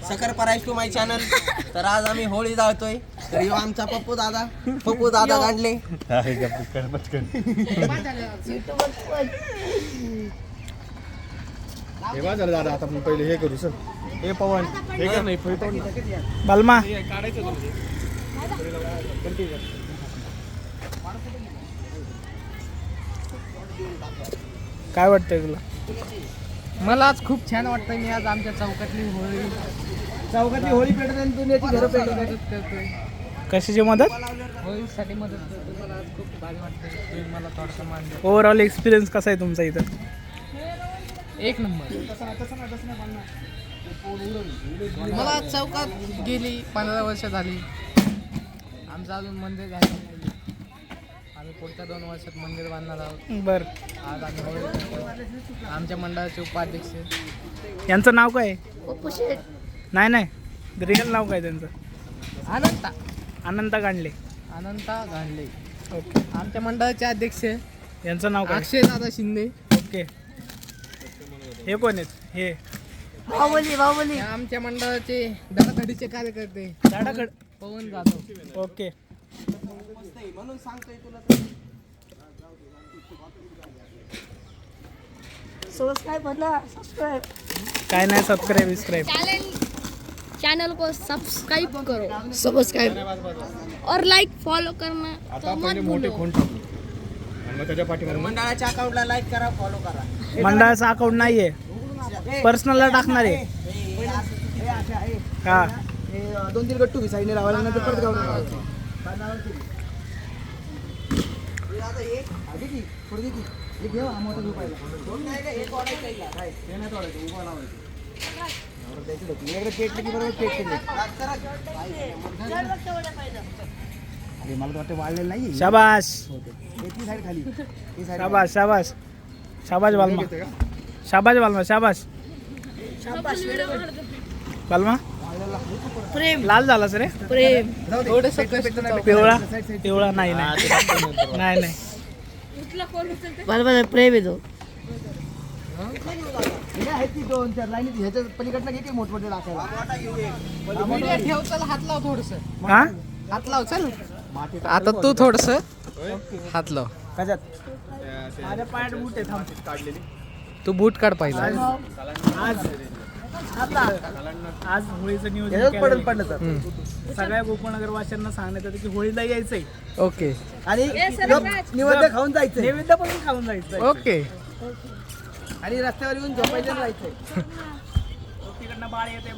सकर पराइज to my channel. तर आज आम्ही होळी जाळतोय. तर यो आमचा पप्पू दादा गांडले. हे बा झालं दादा, आता आपण पहिले हे करू सर. हे पवन हे कर नाही बलमा काय वाटतंय तुला? मला आज खूप छान वाटतंय. मी आज आमच्या चौकातली होळी पेटत आणि तुम्ही याची घरं पेटत मदत करतोय. कशाची मदत? होळीसाठी मदत करतोय. मला आज खूप भारी वाटतंय. तुम्ही मला थोडंसं मान द्या. ओव्हरऑल एक्सपिरियन्स कसा आहे तुमचा इथं? एक नंबर. मला चौकात गेली 15 वर्ष झाली. आमचं अजून मंदिर झालं नाही. आम्ही पुढच्या 2 वर्षात मंदिर बांधणार आहोत. बरं, आज आम्ही होळी करतो. आमच्या मंडळाचे उपाध्यक्ष यांचं नाव काय आहे? पप्पू शेठ. नाही रिअल नाव काय त्यांचं? अनंता गांडले. अनंता गांडले. ओके. आमच्या मंडळाचे अध्यक्ष यांचं नाव काय? अक्षय दादा शिंदे. ओके. हे कोण आहेत? हे बाहुबली हे आमच्या मंडळाचे धडाधडीचे कार्यकर्ते झाडाकड. पवन जाधव. ओके. म्हणून सांगतोय तुला. सब्सक्राइब करना. सब्सक्राइब काय नाही, सबस्क्राईब चैनल को सब्सक्राइब करो. सब्सक्राइब और लाइक फॉलो करना आता तो मत पहिले मोठे भूलो. फोन टाकू आणि मग त्याच्या पाठीमागे मंडळाच्या अकाउंटला लाईक करा, फॉलो करा. मंडळाचं अकाउंट नाहीये, पर्सनलला टाकणार आहे. हा 2-3 गट्टू बी साईडने लावायला नंतर परत गावून मला तर वाटतं वाढलेलं नाही. शाबाश साईड खाली शाबाश शाबाश शाबाश बालमा. शाबाश बालमा. शाबाश बालमा. प्रेम लाल झालास रे. प्रेम थोडंसं पिवळा पिवळा नाही नाही. बरोबर प्रेम आहे तो. आहेत ती 2-4 लाईनी ह्याच्या पलीकडनं घे की मोठमोठे टाकायला. ठेव, चल हात लाव थोडस. हा हात लाव चल. आता तू थोडस हात लाव. कशात? माझ्या पायात बूट आहे. थांब. काढलेली तू बूट काढ पाहिजे. आज होळीचं नियोजन पडलं केलंय. तर सगळ्या गोकुळनगर वाशांना सांगण्यात येतं की होळीला यायचंय ओके आणि निवड खाऊन जायचं. नैवेद्य पण खाऊन जायचं. ओके. आणि रस्त्यावर येऊन झोपायचं जायचं. तिकडनं बाळ येते.